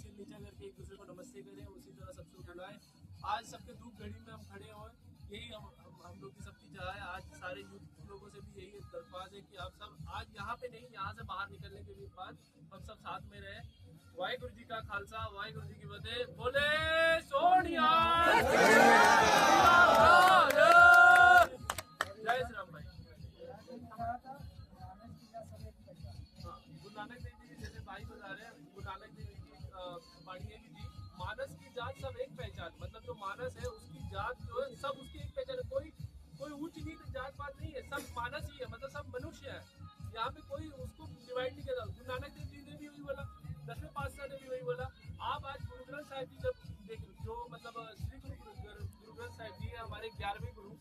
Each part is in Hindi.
सिर नीचा करके एक दूसरे को नमस्ते करें, उसी तरह सबसे बुलाएं। आज सबके दुख घड़ी में हम खड़े हों, यही हम लोग की सबकी चाह है। आज सारे यूथ लोगों से भी यही दरख्वास्त है कि आप सब आज यहाँ पे नहीं, यहाँ से बाहर निकलने के बाद हम सब साथ में रहे। वाहिगुरु जी का खालसा, वाहिगुरु जी की फतेह। बोले सोनिया, जय श्री राम भाई। गुरु नानक देव जी जैसे भाई बता रहे हैं, गुरु नानक देव जी की वाणी है कि जी मानस की जात सब एक पहचान, मतलब जो मानस है उसकी जात जो है सब उसकी एक पहचान है। कोई ऊंच नीच जात पात नहीं है, सब मानस ही है, मतलब सब मनुष्य है। यहाँ पे कोई उसको डिवाइड नहीं करता। गुरु नानक देव जी ने भी वही बोला, 10वें पातशाह ने भी वही बोला। आप आज गुरु ग्रंथ साहिब जी जब देख, जो मतलब श्री गुरु ग्रंथ साहिब जी है हमारे 11वें गुरु,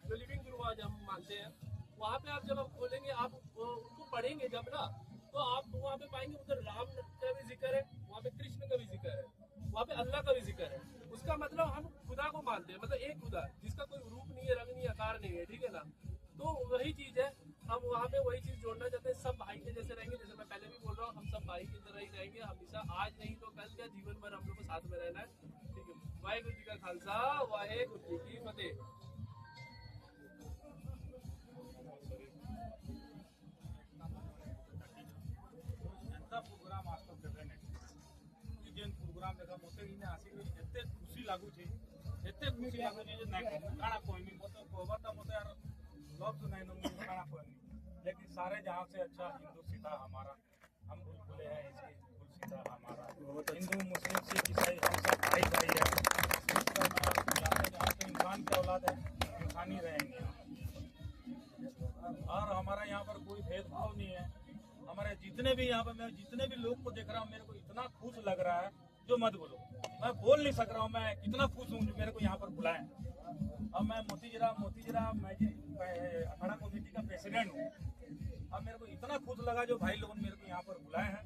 जो लिविंग गुरु आज हम मानते हैं, वहाँ पे आप जब आप खोलेंगे, आप उनको पढ़ेंगे जब ना, तो आप वहाँ पे पाएंगे उधर राम का भी जिक्र है, वहाँ पे कृष्ण का भी जिक्र है, वहाँ पे अल्लाह का भी जिक्र है। उसका मतलब हम खुदा को मानते हैं, मतलब एक खुदा जिसका कोई रूप नहीं है, रंग नहीं है, आकार नहीं है, ठीक है ना। तो वही चीज है, हम वहाँ पे वही चीज जोड़ना चाहते हैं। सब भाई के जैसे रहेंगे, जैसे मैं पहले भी बोल रहा हूँ, हम सब भाई की तरह ही रहेंगे हमेशा। आज नहीं तो कल, क्या जीवन भर हम लोग को साथ में रहना है, ठीक है। वाहिगुरु जी का खालसा, वाहिगुरु जी की फतेह। प्रोग्राम आज तक देखे नहीं, जेन प्रोग्राम देखा मत इन आसिक एते खुशी लागू छे, एते खुशी लागू छे जे नहीं काना कोई नहीं मत कहबा मत यार लफ्ज नहीं न काना कोई नहीं। लेकिन सारे जहां से अच्छा हिंदू सीधा हमारा, हम भूल भूले हैं इसके भूल सीधा हमारा। हिंदू मुस्लिम सिख ईसाई हम सब भाई भाई है। इंसान की औलाद है, इंसान ही रहेंगे और हमारा यहाँ पर कोई भेदभाव नहीं है। हमारे जितने भी यहाँ पर मैं जितने भी लोग को देख रहा हूँ, मेरे को इतना खुश लग रहा है जो मत बोलो। मैं बोल नहीं सक रहा हूँ, मैं कितना खुश हूँ जो मेरे को यहाँ पर बुलाए। अब मैं मोतीजरा अखाड़ा कमेटी का प्रेसिडेंट हूँ। अब मेरे को इतना खुश लगा जो भाई लोगों ने मेरे को यहाँ पर बुलाए हैं।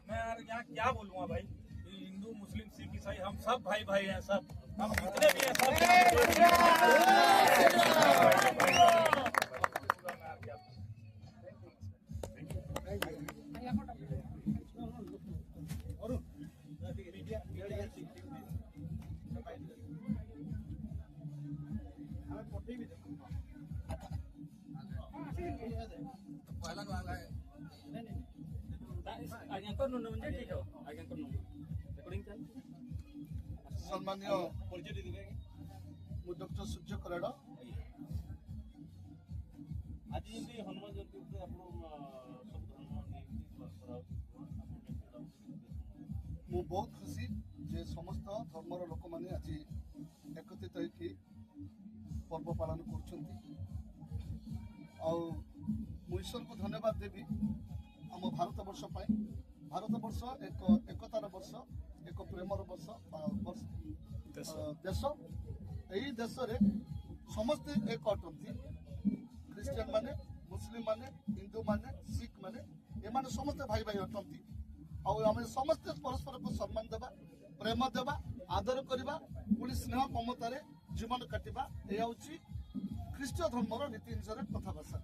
मैं यार यहाँ क्या बोलूँगा भाई, हिंदू मुस्लिम सिख ईसाई हम सब भाई भाई हैं, सब हम जितने भी हैं सम्मान्य डॉक्टर सूर्य कराड़ आज हनुमान जयंती मु बहुत खुशी जे समस्त धर्मर लोक मैंने आज एकत्रित होकर पर्व पालन कर। ईश्वर को धन्यवाद देवी आम भारत वर्ष भारत वर्ष एक एकतार वर्ष, एक प्रेमर वर्ष देश। यही देश रे समस्ते एक अटंती, क्रिश्चियन माने, मुस्लिम माने, हिंदू माने, सिख माने, एमाने समस्ते भाई भाई अटंती। आम समस्ते परस्पर को सम्मान देवा, प्रेम देवा, आदर करवा, पुणी स्नेह ममतार जीवन काटिबा, यह हूँ ख्रीष्टीय धर्मर रीति अनुसार कथाभाषा।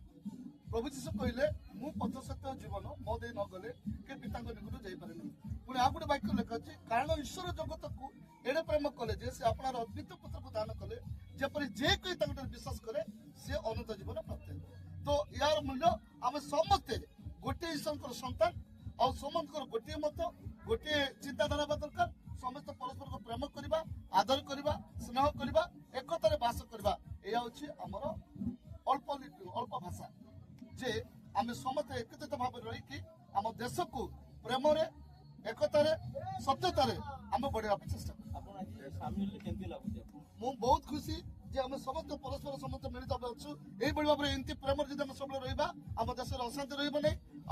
प्रभु जीशु कहले मु पथ सत्य जीवन मो दे न गले के पिता निकट जापारे नहीं। पुणी आ गोटे वाक्य लिखा अच्छे, कारण ईश्वर जगत को एडे प्रेम कले जे से अपना अद्वितीय पुत्र को दान कले, जेपरी जे कोई विश्वास करे से अनंत जीवन प्राप्त है। तो यार मूल्य आम समस्ते गोटे ईश्वर संतान और समस्त गोटे मत गोटे चिंताधारा दरकार। समस्त परस्पर को प्रेम करवा, आदर करवा, स्नेह करवा, एकतार बास करवा, यह हूँ आमर अल्प भाषा जे आम समस्त एकत्रित भाव रही आम देश को प्रेम एकतार सत्यतार आम बढ़ावा चेष्टा कर। बहुत खुशी जे आम समस्त परस्पर समस्त मिलित अच्छु यही भाव में एमती प्रेम जब आम सब रहा आम देश अशांति रही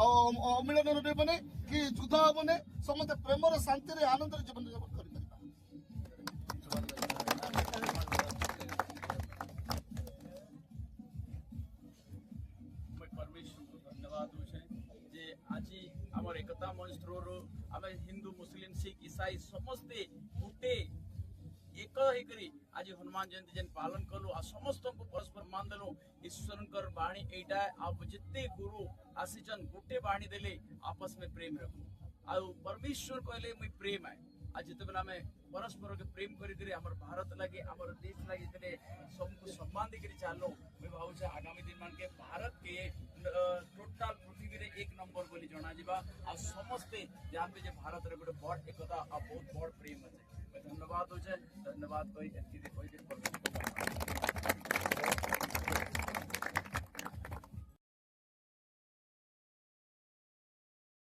अमिलन रही कि युद्ध हम ना, समस्त प्रेम शांति आनंद जीवन यापन कर। आज आम एकता मंच थ्रो आम हिंदू मुस्लिम सिख ईसाई समस्ते गोटे एक आज हनुमान जयंती जेन पालन कलु आ समस्त को परस्पर मान देलु। ईश्वर बाणी एटा आप जिते गुरु आसीचन गोटे बाणी देले आपस में प्रेम रखो। आ परमेश्वर कहले मुई प्रेम है, आज जिते आम परस्पर के प्रेम करी आम भारत लगे आम देश लगे जिते सबको सम्मान देकर चलो मुझे भावुचे आगामी दिन मान के भारत के टोटाल पृथ्वी रे एक नंबर बोली जना जिबा आ समस्ते जानबे जे भारत रे गोटे बड़ एकता आ बहुत बड़ प्रेम अच्छे धन्यवाद होचे धन्यवाद कही एति कही